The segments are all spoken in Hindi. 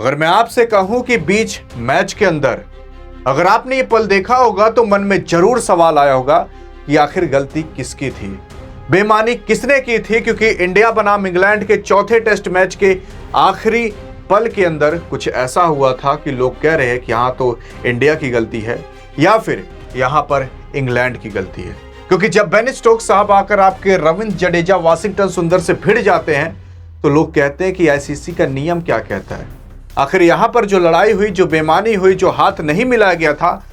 अगर मैं आपसे कहूं कि बीच मैच के अंदर अगर आपने ये पल देखा होगा तो मन में जरूर सवाल आया होगा कि आखिर गलती किसकी थी, बेईमानी किसने की थी। क्योंकि इंडिया बनाम इंग्लैंड के चौथे टेस्ट मैच के आखिरी पल के अंदर कुछ ऐसा हुआ था कि लोग कह रहे हैं कि यहां तो इंडिया की गलती है या फिर यहां पर इंग्लैंड की गलती है। क्योंकि जब बेन स्टोक्स साहब आकर आपके रविंद्र जडेजा वाशिंगटन सुंदर से भिड़ जाते हैं तो लोग कहते हैं कि आईसीसी का नियम क्या कहता है। आखिर यहां पर जो लड़ाई हुई, जो बेईमानी हुई, जो हाथ नहीं मिलाया गया था,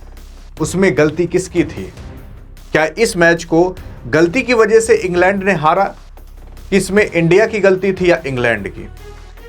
उसमें गलती किसकी थी? क्या इस मैच को गलती की वजह से इंग्लैंड ने हारा, इसमें इंडिया की गलती थी या इंग्लैंड की?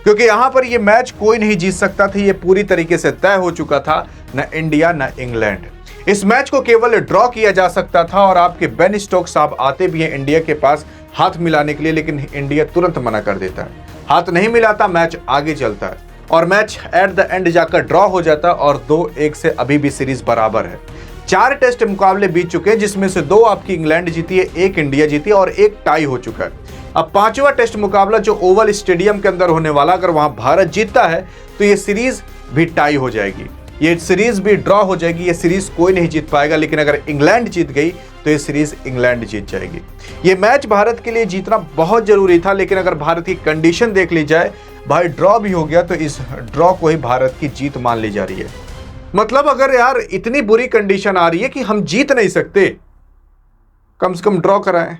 क्योंकि यहां पर यह मैच कोई नहीं जीत सकता था, यह पूरी तरीके से तय हो चुका था, न इंडिया न इंग्लैंड। इस मैच को केवल ड्रॉ किया जा सकता था और आपके बेन स्टोक्स साहब आते भी हैं इंडिया के पास हाथ मिलाने के लिए, लेकिन इंडिया तुरंत मना कर देता है। हाथ नहीं मिलाता, मैच आगे चलता है और मैच एट द एंड जाकर ड्रॉ हो जाता और 2-1 से अभी भी सीरीज बराबर है। 4 टेस्ट मुकाबले बीत चुके हैं, जिसमें से 2 आपकी इंग्लैंड जीती है, 1 इंडिया जीती है और 1 टाई हो चुका है। अब 5वां टेस्ट मुकाबला जो ओवल स्टेडियम के अंदर होने वाला, अगर वहां भारत जीतता है तो ये सीरीज भी टाई हो जाएगी, ये सीरीज भी ड्रॉ हो जाएगी, ये सीरीज कोई नहीं जीत पाएगा। लेकिन अगर इंग्लैंड जीत गई तो ये सीरीज इंग्लैंड जीत जाएगी। ये मैच भारत के लिए जीतना बहुत जरूरी था, लेकिन अगर भारत की कंडीशन देख ली जाए, भाई ड्रॉ भी हो गया तो इस ड्रॉ को ही भारत की जीत मान ली जा रही है। मतलब अगर यार इतनी बुरी कंडीशन आ रही है कि हम जीत नहीं सकते, कम से कम ड्रॉ कराएं।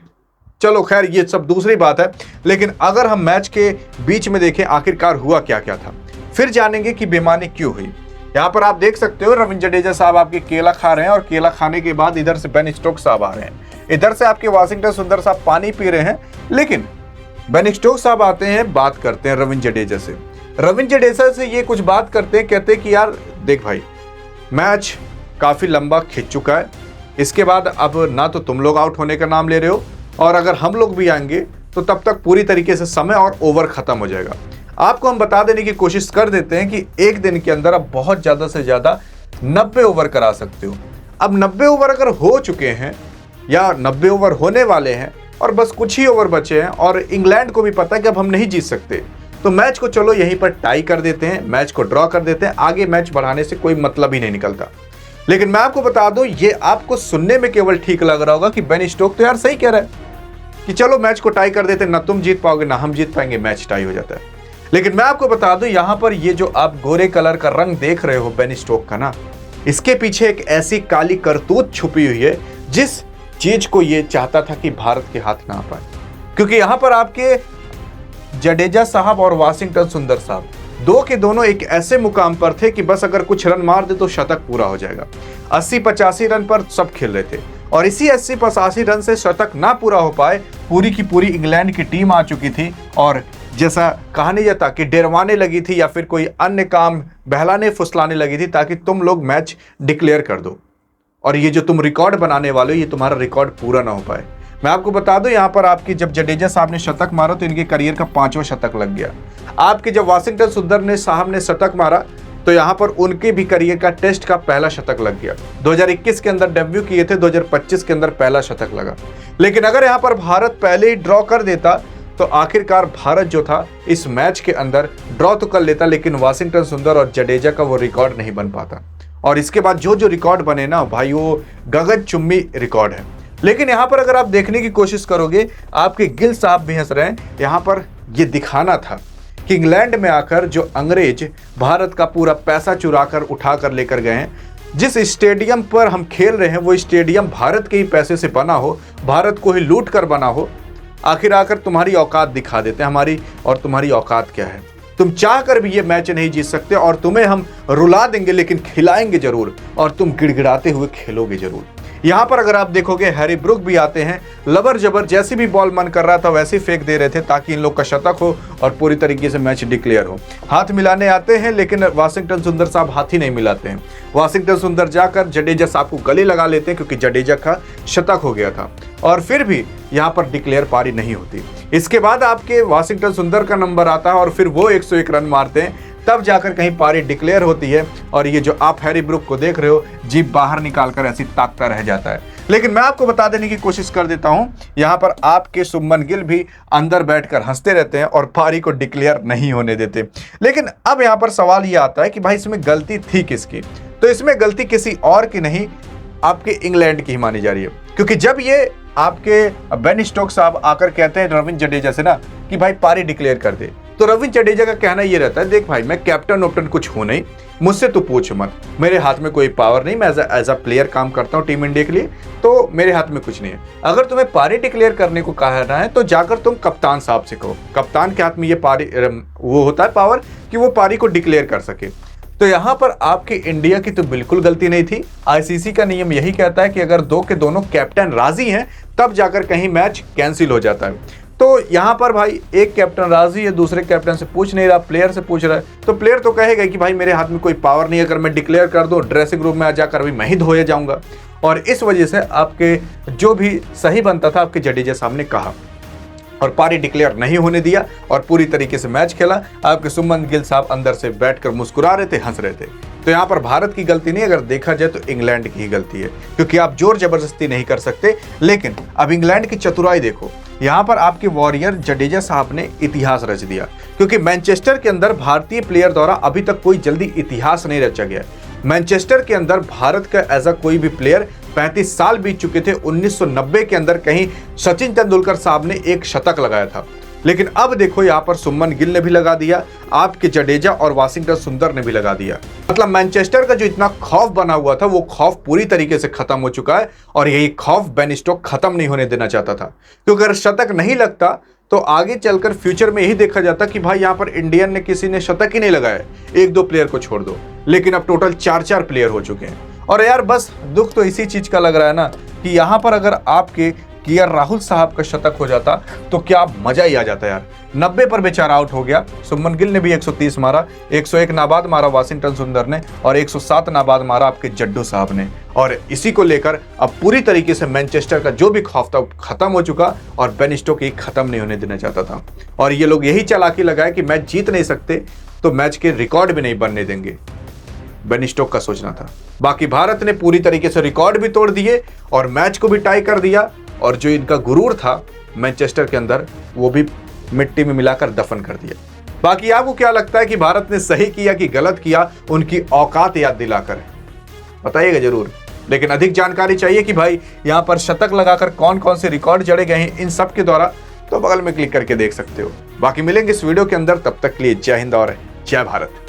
चलो खैर ये सब दूसरी बात है, लेकिन अगर हम मैच के बीच में देखें आखिरकार हुआ क्या क्या था, फिर जानेंगे कि बेईमानी क्यों हुई। यहां पर आप देख सकते हो रविंद्र जडेजा साहब आपके केला खा रहे हैं और केला खाने के बाद इधर से बेन स्टोक्स साहब आ रहे हैं, इधर से आपके वाशिंगटन सुंदर साहब पानी पी रहे हैं। लेकिन बेन स्टोक्स साहब आते हैं, बात करते हैं रविंद्र जडेजा से। रविंद्र जडेजा से ये कुछ बात करते हैं, कहते हैं कि यार देख भाई, मैच काफी लंबा खिंच चुका है, इसके बाद अब ना तो तुम लोग आउट होने का नाम ले रहे हो और अगर हम लोग भी आएंगे तो तब तक पूरी तरीके से समय और ओवर खत्म हो जाएगा। आपको हम बता देने की कोशिश कर देते हैं कि एक दिन के अंदर आप बहुत ज्यादा से ज्यादा 90 ओवर करा सकते हो। अब 90 ओवर अगर हो चुके हैं या 90 ओवर होने वाले हैं और बस कुछ ही ओवर बचे हैं और इंग्लैंड को भी पता है कि अब हम नहीं जीत सकते, तो मैच को चलो यहीं पर टाई कर देते हैं, मैच को ड्रॉ कर देते हैं, आगे मैच बढ़ाने से कोई मतलब ही नहीं निकलता। लेकिन मैं आपको बता दूं, ये आपको सुनने में केवल ठीक लग रहा होगा कि बेन स्टोक्स तो यार सही कह रहा है कि चलो मैच को टाई कर देते हैं, ना तुम जीत पाओगे ना हम जीत पाएंगे, मैच टाई हो जाता है। लेकिन मैं आपको बता दूं, यहां पर ये जो आप गोरे कलर का रंग देख रहे हो बेन स्टोक्स का ना, इसके पीछे एक ऐसी काली करतूत छुपी हुई है जिस चीज को ये चाहता था कि भारत के हाथ ना आ पाए। क्योंकि यहां पर आपके जडेजा साहब और वाशिंगटन सुंदर साहब दो के दोनों एक ऐसे मुकाम पर थे कि बस अगर कुछ रन मार दे तो शतक पूरा हो जाएगा। 80-85 रन पर सब खेल रहे थे और इसी 80-85 रन से शतक ना पूरा हो पाए, पूरी की पूरी इंग्लैंड की टीम आ चुकी थी और जैसा कहा नहीं जाता कि डरवाने लगी थी या फिर कोई अन्य काम बहलाने फुसलाने लगी थी ताकि तुम लोग मैच डिक्लेयर कर दो और ये जो तुम रिकॉर्ड बनाने वाले हो ये तुम्हारा रिकॉर्ड पूरा ना हो पाए। मैं आपको बता दूं, यहां पर आपकी जब जडेजा साहब ने शतक मारा तो इनके करियर का 5वां शतक लग गया। आपके जब वाशिंगटन सुंदर ने साहब ने शतक मारा तो यहां पर उनके भी करियर का टेस्ट का पहला शतक लग गया। 2021 के अंदर डेब्यू किए थे, 2025 के अंदर पहला शतक लगा। लेकिन अगर यहां पर भारत पहले ही ड्रॉ कर देता तो आखिरकार भारत जो था इस मैच के अंदर ड्रॉ तो कर लेता, लेकिन वाशिंगटन सुंदर और जडेजा का वो रिकॉर्ड नहीं बन पाता और इसके बाद जो जो रिकॉर्ड बने ना भाई, वो गगनचुंबी रिकॉर्ड है। लेकिन यहां पर अगर आप देखने की कोशिश करोगे, आपके गिल साहब भी हंस रहे हैं, यहां पर ये दिखाना था कि इंग्लैंड में आकर जो अंग्रेज भारत का पूरा पैसा चुराकर उठाकर लेकर गए हैं, जिस स्टेडियम पर हम खेल रहे हैं वो स्टेडियम भारत के ही पैसे से बना हो, भारत को ही लूट कर बना हो, आखिर आकर तुम्हारी औकात दिखा देते हैं हमारी और तुम्हारी औकात क्या है। तुम चाह कर भी ये मैच नहीं जीत सकते और तुम्हें हम रुला देंगे लेकिन खिलाएंगे जरूर और तुम गिड़गिड़ाते हुए खेलोगे जरूर। यहां पर अगर आप देखोगे हैरी ब्रूक भी आते हैं, लबर जबर जैसी भी बॉल मन कर रहा था वैसे फेंक दे रहे थे ताकि इन लोग का शतक हो और पूरी तरीके से मैच डिक्लेयर हो। हाथ मिलाने आते हैं लेकिन वाशिंगटन सुंदर साहब हाथ ही नहीं मिलाते हैं। वाशिंगटन सुंदर जाकर जडेजा साहब को गले लगा लेते हैं क्योंकि जडेजा का शतक हो गया था और फिर भी यहां पर डिक्लेयर पारी नहीं होती। इसके बाद आपके वाशिंगटन सुंदर का नंबर आता है और फिर वो 101 रन मारते हैं, तब जाकर कहीं पारी डिक्लेयर होती है और ये जो आप हैरी ब्रूक को देख रहे हो जीभ बाहर निकालकर ऐसी ताकता रह जाता है। लेकिन मैं आपको बता देने की कोशिश कर देता हूं, यहां पर आपके शुभमन गिल भी अंदर बैठकर हंसते रहते हैं और पारी को डिक्लेयर नहीं होने देते। लेकिन अब यहां पर सवाल ये आता है कि भाई इसमें गलती थी किसकी? तो इसमें गलती किसी और की नहीं, आपके इंग्लैंड की ही मानी जा रही है। क्योंकि जब ये आपके बेन स्टोक्स साहब आकर कहते हैं रविंद्र जडेजा से ना कि भाई पारी डिक्लेयर कर दे, तो रविंद्र जडेजा का कहना ये रहता है, देख भाई मैं कैप्टन वैप्टन कुछ हूं नहीं, मुझसे तो पूछ मत, मेरे हाथ में कोई पावर नहीं, मैं एज अ प्लेयर काम करता हूं टीम इंडिया के लिए, तो मेरे हाथ में कुछ नहीं है। अगर तुम्हें पारी डिक्लेयर करने को कहना है तो जाकर तुम कप्तान साहब से कहो, कप्तान के हाथ में ये पारी वो होता है पावर कि वो पारी को डिक्लेयर कर सके। तो यहां पर आपकी इंडिया की तो बिल्कुल गलती नहीं थी। आईसीसी का नियम यही कहता है कि अगर दो के दोनों कैप्टन राजी हैं तब जाकर कहीं मैच कैंसिल हो जाता है। तो यहां पर भाई एक कैप्टन राजी है, दूसरे कैप्टन से पूछ नहीं रहा, प्लेयर से पूछ रहा है, तो प्लेयर तो कहेगा कि भाई मेरे हाथ में कोई पावर नहीं है, अगर मैं डिक्लेयर कर दूं ड्रेसिंग रूम में आ जाकर अभी मैं ही धोया जाऊंगा। और इस वजह से आपके जो भी सही बनता था आपके जडेजा साहब ने कहा और पारी डिक्लेयर नहीं होने दिया और पूरी तरीके से मैच खेला। आपके शुभमन गिल साहब अंदर से बैठकर मुस्कुरा रहे थे, हंस रहे थे। तो यहाँ पर भारत की गलती नहीं, अगर देखा जाए तो इंग्लैंड की ही गलती है, क्योंकि आप जोर जबरदस्ती नहीं कर सकते। लेकिन अब इंग्लैंड की चतुराई देखो, यहाँ पर आपके वॉरियर जडेजा साहब ने इतिहास रच दिया, क्योंकि मैनचेस्टर के अंदर भारतीय प्लेयर द्वारा अभी तक कोई जल्दी इतिहास नहीं रचा गया। मैनचेस्टर के अंदर भारत का ऐसा कोई भी प्लेयर 35 साल बीत चुके थे। 1990 के अंदर कहीं सचिन तेंदुलकर साहब ने एक शतक लगाया था, लेकिन अब देखो यहाँ पर शुभमन गिल ने भी लगा दिया, आपके जडेजा और वाशिंगटन सुंदर ने भी लगा दिया। मतलब मैनचेस्टर का जो इतना खौफ बना हुआ था वो खौफ पूरी तरीके से खत्म हो चुका है और यही खौफ बेन स्टोक खत्म नहीं होने देना चाहता था। क्योंकि अगर शतक नहीं लगता तो आगे चलकर फ्यूचर में यही देखा जाता कि भाई यहाँ पर इंडियन ने किसी ने शतक ही नहीं लगाया, एक दो प्लेयर को छोड़ दो। लेकिन अब टोटल 4 प्लेयर हो चुके हैं। और यार बस दुख तो इसी चीज का लग रहा है ना कि यहाँ पर अगर आपके केएल राहुल साहब का शतक हो जाता तो क्या मजा ही आ जाता यार। 90 पर बेचारा आउट हो गया। शुभमन गिल ने भी 130 मारा, 101 नाबाद मारा वाशिंगटन सुंदर ने और 107 नाबाद मारा आपके जड्डू साहब ने। और इसी को लेकर अब पूरी तरीके से मैनचेस्टर का जो भी खौफ था खत्म हो चुका और बेन स्टोक खत्म नहीं होने देना चाहता था। और ये लोग यही चालाकी लगाए कि मैच जीत नहीं सकते तो मैच के रिकॉर्ड भी नहीं बनने देंगे, बेन स्टोक का सोचना था। बाकी भारत ने पूरी तरीके से रिकॉर्ड भी तोड़ दिए और मैच को भी टाई कर दिया और जो इनका गुरूर था मैनचेस्टर के अंदर वो भी मिट्टी में मिलाकर दफन कर दिया। बाकी आपको क्या लगता है कि भारत ने सही किया कि गलत किया, उनकी औकात याद दिलाकर बताइएगा जरूर। लेकिन अधिक जानकारी चाहिए कि भाई यहाँ पर शतक लगाकर कौन कौन से रिकॉर्ड जड़े गए हैं इन सब के द्वारा, तो बगल में क्लिक करके देख सकते हो। बाकी मिलेंगे इस वीडियो के अंदर, तब तक के लिए जय हिंद और जय भारत।